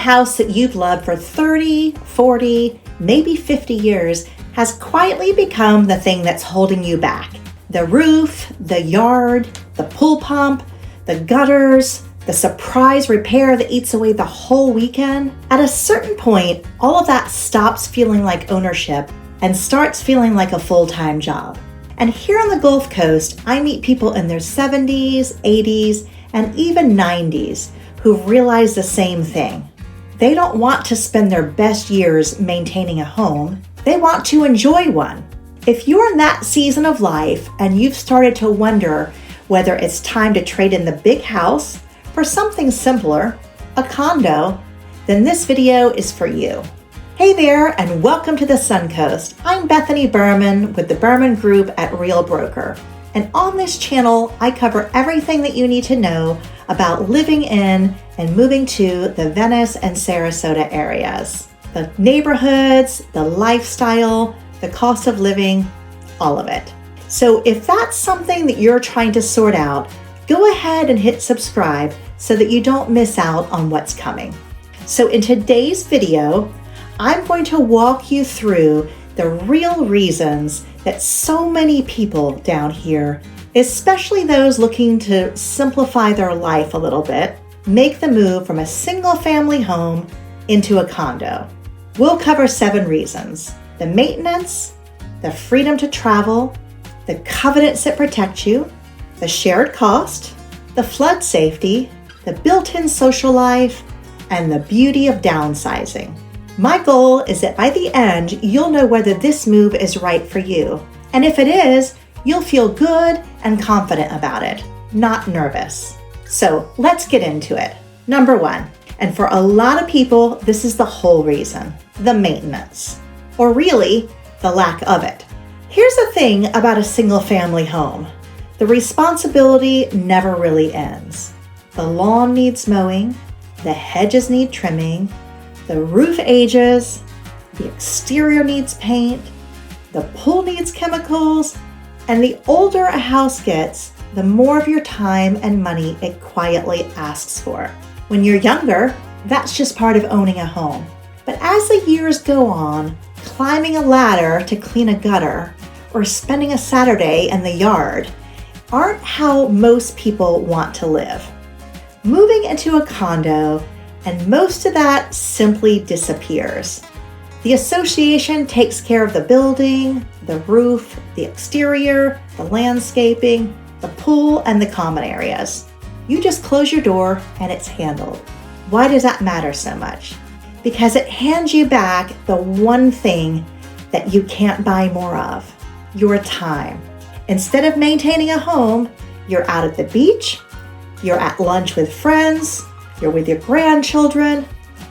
house that you've loved for 30, 40, maybe 50 years has quietly become the thing that's holding you back. The roof, the yard, the pool pump, the gutters, the surprise repair that eats away the whole weekend. At a certain point, all of that stops feeling like ownership and starts feeling like a full-time job. And here on the Gulf Coast, I meet people in their 70s, 80s, and even 90s who've realized the same thing. They don't want to spend their best years maintaining a home. They want to enjoy one. If you're in that season of life and you've started to wonder whether it's time to trade in the big house for something simpler, a condo, then this video is for you. Hey there, and welcome to the Suncoast. I'm Bethany Behrmann with the Behrmann Group at Real Broker. And on this channel, I cover everything that you need to know about living in and moving to the Venice and Sarasota areas. The neighborhoods, the lifestyle, the cost of living, all of it. So if that's something that you're trying to sort out, go ahead and hit subscribe so that you don't miss out on what's coming. So in today's video, I'm going to walk you through the real reasons that so many people down here, especially those looking to simplify their life a little bit, make the move from a single family home into a condo. We'll cover 7 reasons: the maintenance, the freedom to travel, the covenants that protect you, the shared cost, the flood safety, the built-in social life, and the beauty of downsizing. My goal is that by the end, you'll know whether this move is right for you. And if it is, you'll feel good and confident about it, not nervous. So let's get into it. Number 1, and for a lot of people, this is the whole reason: the maintenance, or really, the lack of it. Here's the thing about a single family home. The responsibility never really ends. The lawn needs mowing, the hedges need trimming, the roof ages, the exterior needs paint, the pool needs chemicals, and the older a house gets, the more of your time and money it quietly asks for. When you're younger, that's just part of owning a home. But as the years go on, climbing a ladder to clean a gutter or spending a Saturday in the yard aren't how most people want to live. Moving into a condo, and most of that simply disappears. The association takes care of the building, the roof, the exterior, the landscaping, the pool, and the common areas. You just close your door and it's handled. Why does that matter so much? Because it hands you back the one thing that you can't buy more of: your time. Instead of maintaining a home, you're out at the beach, you're at lunch with friends, you're with your grandchildren,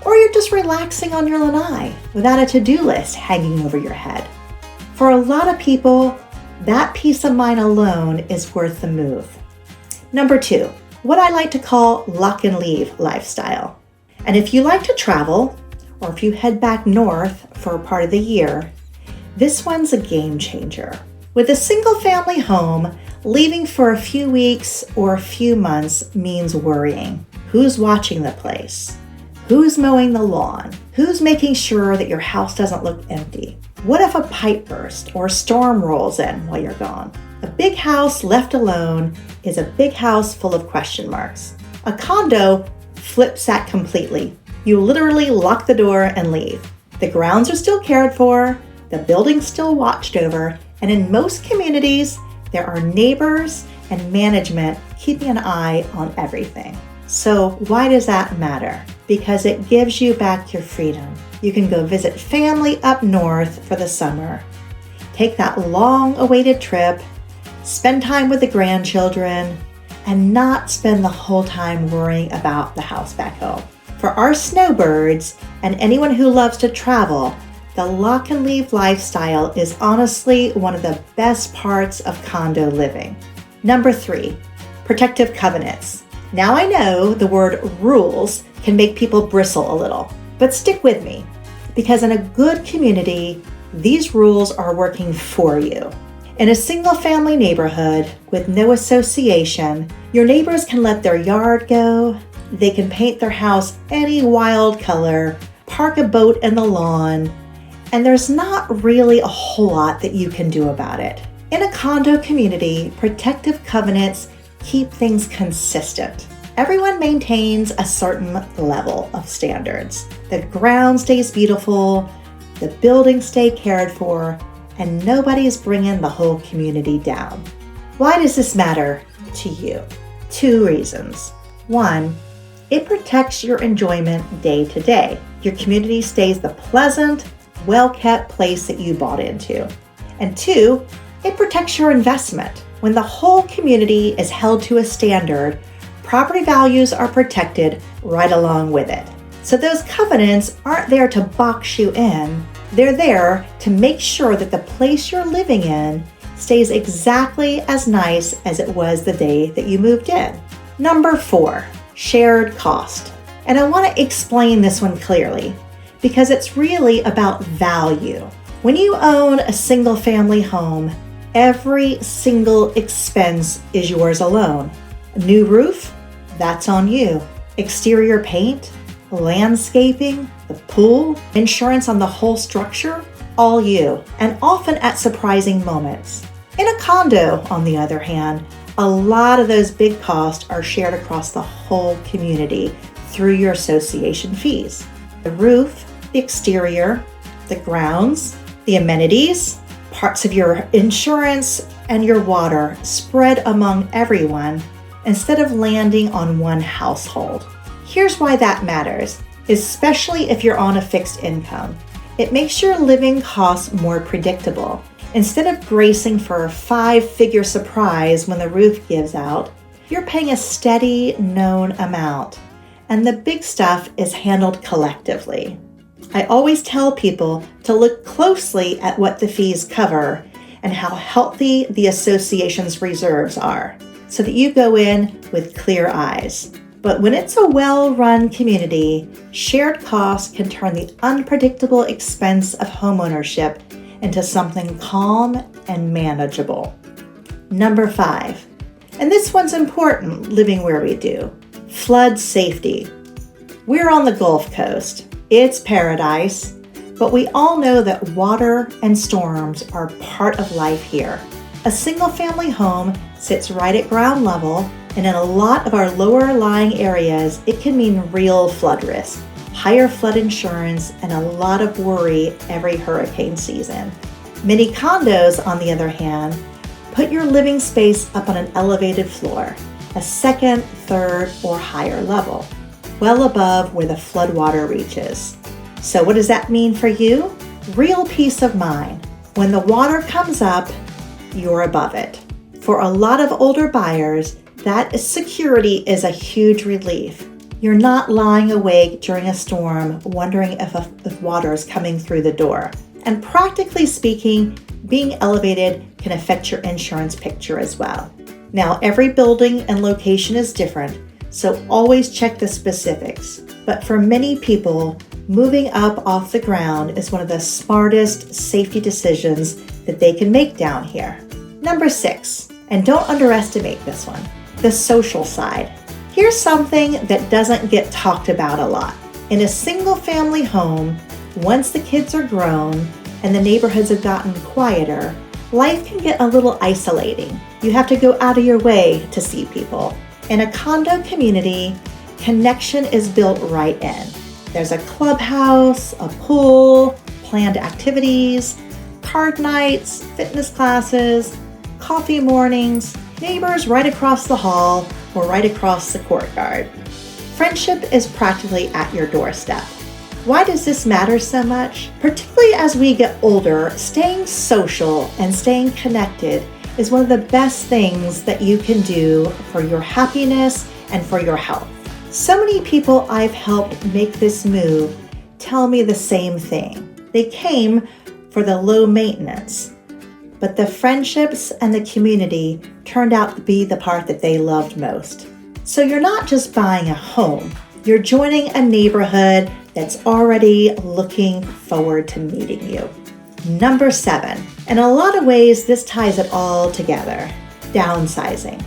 or you're just relaxing on your lanai without a to-do list hanging over your head. For a lot of people, that peace of mind alone is worth the move. Number 2, what I like to call lock and leave lifestyle. And if you like to travel, or if you head back north for a part of the year, this one's a game changer. With a single family home, leaving for a few weeks or a few months means worrying. Who's watching the place? Who's mowing the lawn? Who's making sure that your house doesn't look empty? What if a pipe burst or a storm rolls in while you're gone? A big house left alone is a big house full of question marks. A condo flips that completely. You literally lock the door and leave. The grounds are still cared for, the building's still watched over, and in most communities, there are neighbors and management keeping an eye on everything. So why does that matter? Because it gives you back your freedom. You can go visit family up north for the summer, take that long-awaited trip, spend time with the grandchildren, and not spend the whole time worrying about the house back home. For our snowbirds and anyone who loves to travel, the lock and leave lifestyle is honestly one of the best parts of condo living. Number 3, protective covenants. Now I know the word rules can make people bristle a little, but stick with me, because in a good community, these rules are working for you. In a single family neighborhood with no association, your neighbors can let their yard go, They can paint their house any wild color, park a boat in the lawn, and there's not really a whole lot that you can do about it. In a condo community, protective covenants keep things consistent. Everyone maintains a certain level of standards. The ground stays beautiful, the buildings stay cared for, and nobody's bringing the whole community down. Why does this matter to you? 2 reasons. 1, it protects your enjoyment day to day. Your community stays the pleasant, well-kept place that you bought into. And 2, it protects your investment. When the whole community is held to a standard, property values are protected right along with it. So those covenants aren't there to box you in. They're there to make sure that the place you're living in stays exactly as nice as it was the day that you moved in. Number 4, shared cost. And I want to explain this one clearly because it's really about value. When you own a single family home, every single expense is yours alone. A new roof? That's on you. Exterior paint, landscaping, the pool, insurance on the whole structure, all you, and often at surprising moments. In a condo, on the other hand, a lot of those big costs are shared across the whole community through your association fees. The roof, the exterior, the grounds, the amenities, parts of your insurance, and your water spread among everyone instead of landing on one household. Here's why that matters, especially if you're on a fixed income. It makes your living costs more predictable. Instead of bracing for a 5-figure surprise when the roof gives out, you're paying a steady, known amount, and the big stuff is handled collectively. I always tell people to look closely at what the fees cover and how healthy the association's reserves are, so that you go in with clear eyes. But when it's a well-run community, shared costs can turn the unpredictable expense of homeownership into something calm and manageable. Number 5, and this one's important living where we do, flood safety. We're on the Gulf Coast. It's paradise, but we all know that water and storms are part of life here. A single-family home sits right at ground level, and in a lot of our lower-lying areas, it can mean real flood risk, higher flood insurance, and a lot of worry every hurricane season. Many condos, on the other hand, put your living space up on an elevated floor, a 2nd, 3rd, or higher level, well above where the floodwater reaches. So what does that mean for you? Real peace of mind. When the water comes up, you're above it. For a lot of older buyers, that security is a huge relief. You're not lying awake during a storm wondering if water is coming through the door. And practically speaking, being elevated can affect your insurance picture as well. Now, every building and location is different, so always check the specifics. But for many people, moving up off the ground is one of the smartest safety decisions that they can make down here. Number 6, and don't underestimate this one, the social side. Here's something that doesn't get talked about a lot. In a single family home, once the kids are grown and the neighborhoods have gotten quieter, life can get a little isolating. You have to go out of your way to see people. In a condo community, connection is built right in. There's a clubhouse, a pool, planned activities, card nights, fitness classes, coffee mornings, neighbors right across the hall or right across the courtyard. Friendship is practically at your doorstep. Why does this matter so much? Particularly as we get older, staying social and staying connected is one of the best things that you can do for your happiness and for your health. So many people I've helped make this move tell me the same thing. They came for the low maintenance, but the friendships and the community turned out to be the part that they loved most. So you're not just buying a home, you're joining a neighborhood that's already looking forward to meeting you. Number 7, in a lot of ways this ties it all together, downsizing.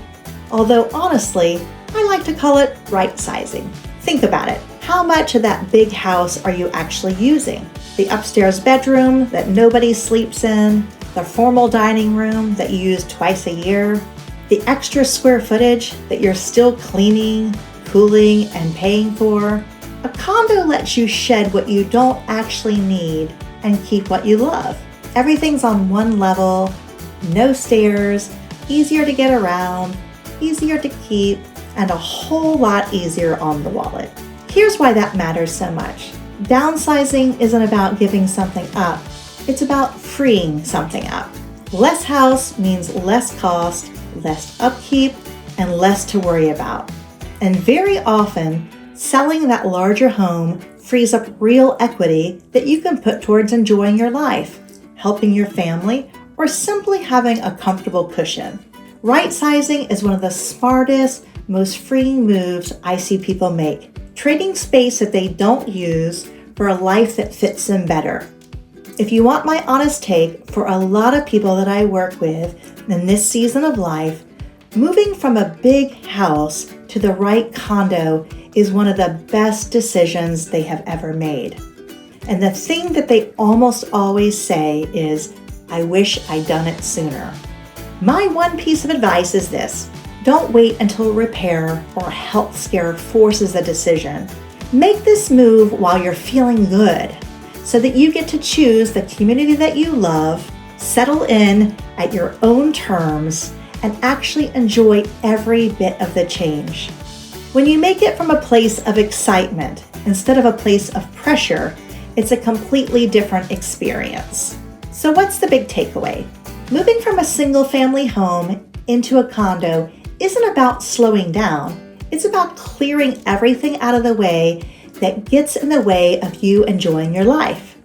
Although honestly, I like to call it right-sizing. Think about it. How much of that big house are you actually using? The upstairs bedroom that nobody sleeps in, the formal dining room that you use twice a year, the extra square footage that you're still cleaning, cooling, and paying for. A condo lets you shed what you don't actually need and keep what you love. Everything's on one level, no stairs, easier to get around, easier to keep, and a whole lot easier on the wallet. Here's why that matters so much. Downsizing isn't about giving something up. It's about freeing something up. Less house means less cost, less upkeep, and less to worry about. And very often, selling that larger home frees up real equity that you can put towards enjoying your life, helping your family, or simply having a comfortable cushion. Right-sizing is one of the smartest, most freeing moves I see people make, trading space that they don't use for a life that fits them better. If you want my honest take, for a lot of people that I work with in this season of life, moving from a big house to the right condo is one of the best decisions they have ever made. And the thing that they almost always say is, I wish I'd done it sooner. My one piece of advice is this: don't wait until repair or a health scare forces a decision. Make this move while you're feeling good so that you get to choose the community that you love, settle in at your own terms, and actually enjoy every bit of the change. When you make it from a place of excitement instead of a place of pressure, it's a completely different experience. So what's the big takeaway? Moving from a single-family home into a condo isn't about slowing down. It's about clearing everything out of the way that gets in the way of you enjoying your life.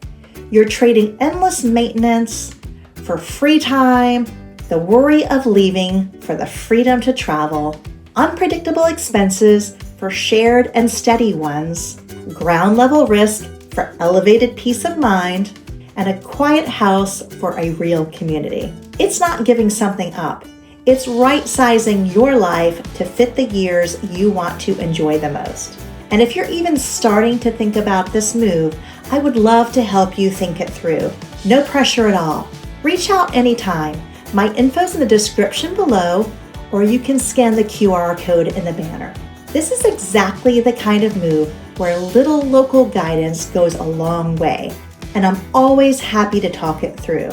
You're trading endless maintenance for free time, the worry of leaving for the freedom to travel, unpredictable expenses for shared and steady ones, ground level risk for elevated peace of mind, and a quiet house for a real community. It's not giving something up. It's right-sizing your life to fit the years you want to enjoy the most. And if you're even starting to think about this move, I would love to help you think it through. No pressure at all. Reach out anytime. My info's in the description below, or you can scan the QR code in the banner. This is exactly the kind of move where a little local guidance goes a long way, and I'm always happy to talk it through.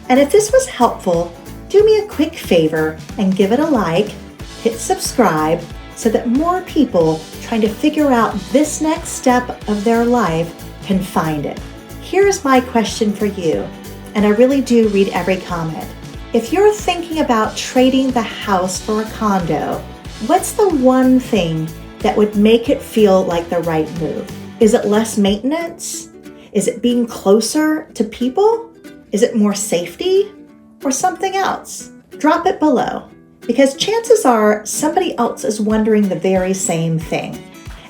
And if this was helpful, do me a quick favor and give it a like, hit subscribe, so that more people trying to figure out this next step of their life can find it. Here's my question for you, and I really do read every comment. If you're thinking about trading the house for a condo, what's the one thing that would make it feel like the right move? Is it less maintenance? Is it being closer to people? Is it more safety? Or something else? Drop it below, because chances are somebody else is wondering the very same thing.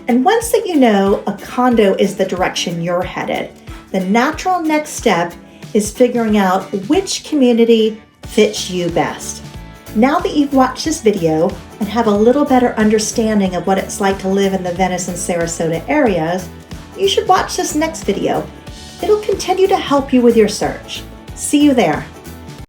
And once that you know a condo is the direction you're headed, the natural next step is figuring out which community fits you best. Now that you've watched this video and have a little better understanding of what it's like to live in the Venice and Sarasota areas, you should watch this next video. It'll continue to help you with your search. See you there.